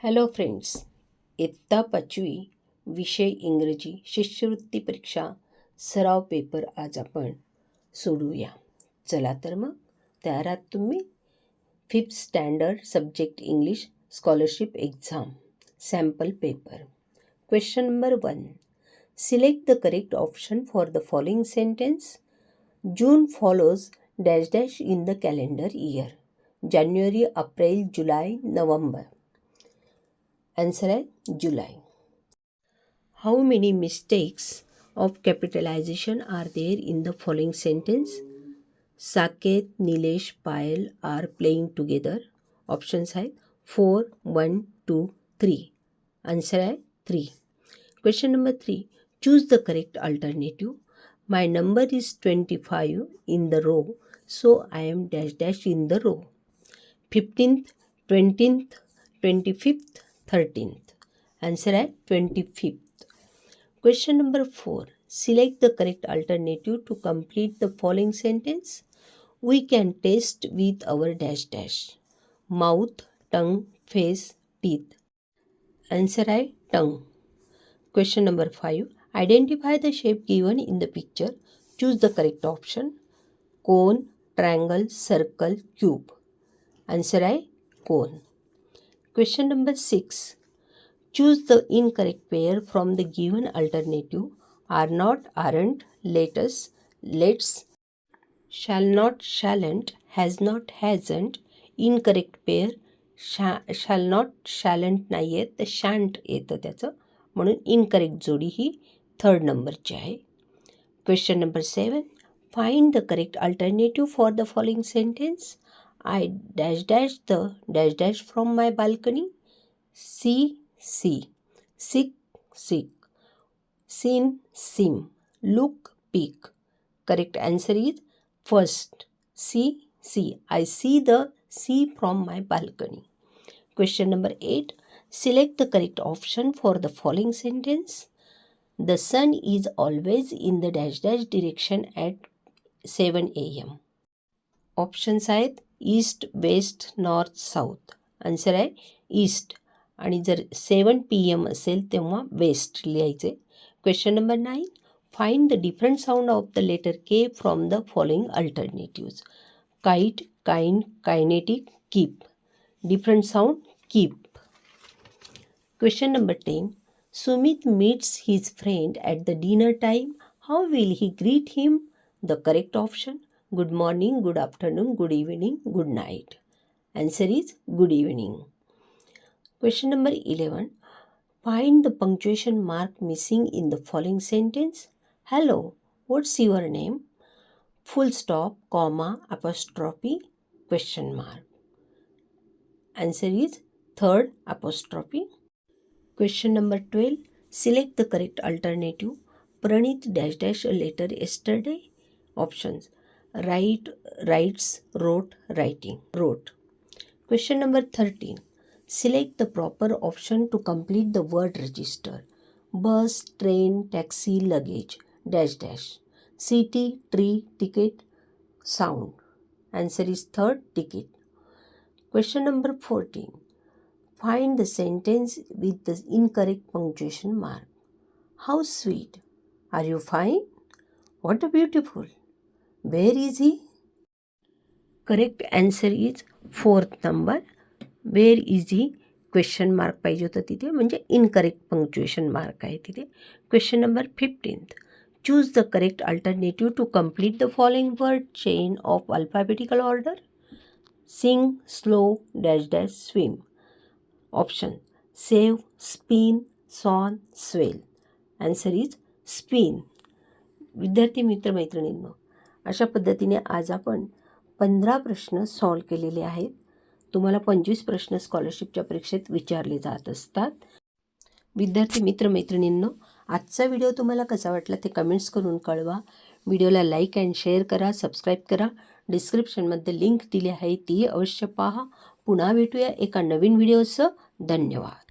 Hello friends, इयत्ता 5वी विषय इंग्रजी शिष्यवृत्ती परीक्षा सराव पेपर आज आपण सोडूया. चला तर मग तयार आहात तुम्ही? 5th standard subject English scholarship exam sample paper. Question number 1. Select the correct option for the following sentence. June follows dash dash in the calendar year. January, April, July, November. Answer है July. How many mistakes of capitalization are there in the following sentence? Saket, Nilesh, Payal are playing together. Options है 4, 1, 2, 3. Answer है 3. Question number 3. Choose the correct alternative. My number is 25 in the row, so I am dash dash in the row. 15th, 20th, 25th, 13th. Answer है 25th. Question number 4. Select the correct alternative to complete the following sentence. We can taste with our dash dash. Mouth, tongue, face, teeth. Answer है tongue. Question number 5. Identify the shape given in the picture. Choose the correct option. Cone, triangle, circle, cube. Answer है cone. Question number 6. Choose the incorrect pair from the given alternative. Are not, aren't, let's, shall not, shalln't, has not, hasn't. Incorrect pair shall not, shalln't नाही येत तर shan't येतं त्याचं, म्हणून incorrect जोडी ही 3rd नंबरची आहे. Question number 7. Find the correct alternative for the following sentence. I dash dash the dash dash from my balcony. See, sick, seen, sim, look, peek. Correct answer is first. See. I see the sea from my balcony. Question number 8. Select the correct option for the following sentence. The sun is always in the dash dash direction at 7 a.m. Options आहेत east, west, north, south. Answer आहे east. आणि जर 7 PM असेल तेव्हा west लिहायचे. Question number 9. Find the different sound of the letter K from the following alternatives. Kite, kind, kinetic, keep. Different sound keep. Question number 10. Sumit meets his friend at the dinner time. How will he greet him. The correct option. Good morning, good afternoon, good evening, good night. Answer is good evening. Question number 11. Find the punctuation mark missing in the following sentence. Hello, what's your name? Full stop, comma, apostrophe, question mark. Answer is 3rd apostrophe. Question number 12. Select the correct alternative. Pranit dash dash a letter yesterday. Options. Write, writes, wrote, writing, wrote. Question number 13. Select the proper option to complete the word register. Bus, train, taxi, luggage, dash dash. City, tree, ticket, sound. Answer is 3rd, ticket. Question number 14. Find the sentence with the incorrect punctuation mark. How sweet. Are you fine? What a beautiful. Where is he? Correct answer is 4th number. Where is he? Question mark पाहिजे होतं तिथे, म्हणजे incorrect punctuation mark आहे तिथे. Question number 15. Choose the correct alternative to complete the following word chain of alphabetical order. Sing, slow, dash dash, swim. Option. Save, spin, sawn, swell. Answer is spin. विद्यार्थी मित्रमैत्रिणींनो, अशा पद्धतीने आज आपण 15 प्रश्न solve केलेले आहेत. तुम्हाला 25 प्रश्न स्कॉलरशिपच्या परीक्षेत विचारले जात असतात. विद्यार्थी मित्रमैत्रिणींनो, आजचा व्हिडिओ तुम्हाला कसा वाटला ते कमेंट्स करून कळवा. व्हिडिओला लाईक अँड शेअर करा, सबस्क्राईब करा. डिस्क्रिप्शनमध्ये लिंक दिली आहे, ती अवश्य पहा. पुन्हा भेटूया एका नवीन व्हिडिओसह. धन्यवाद.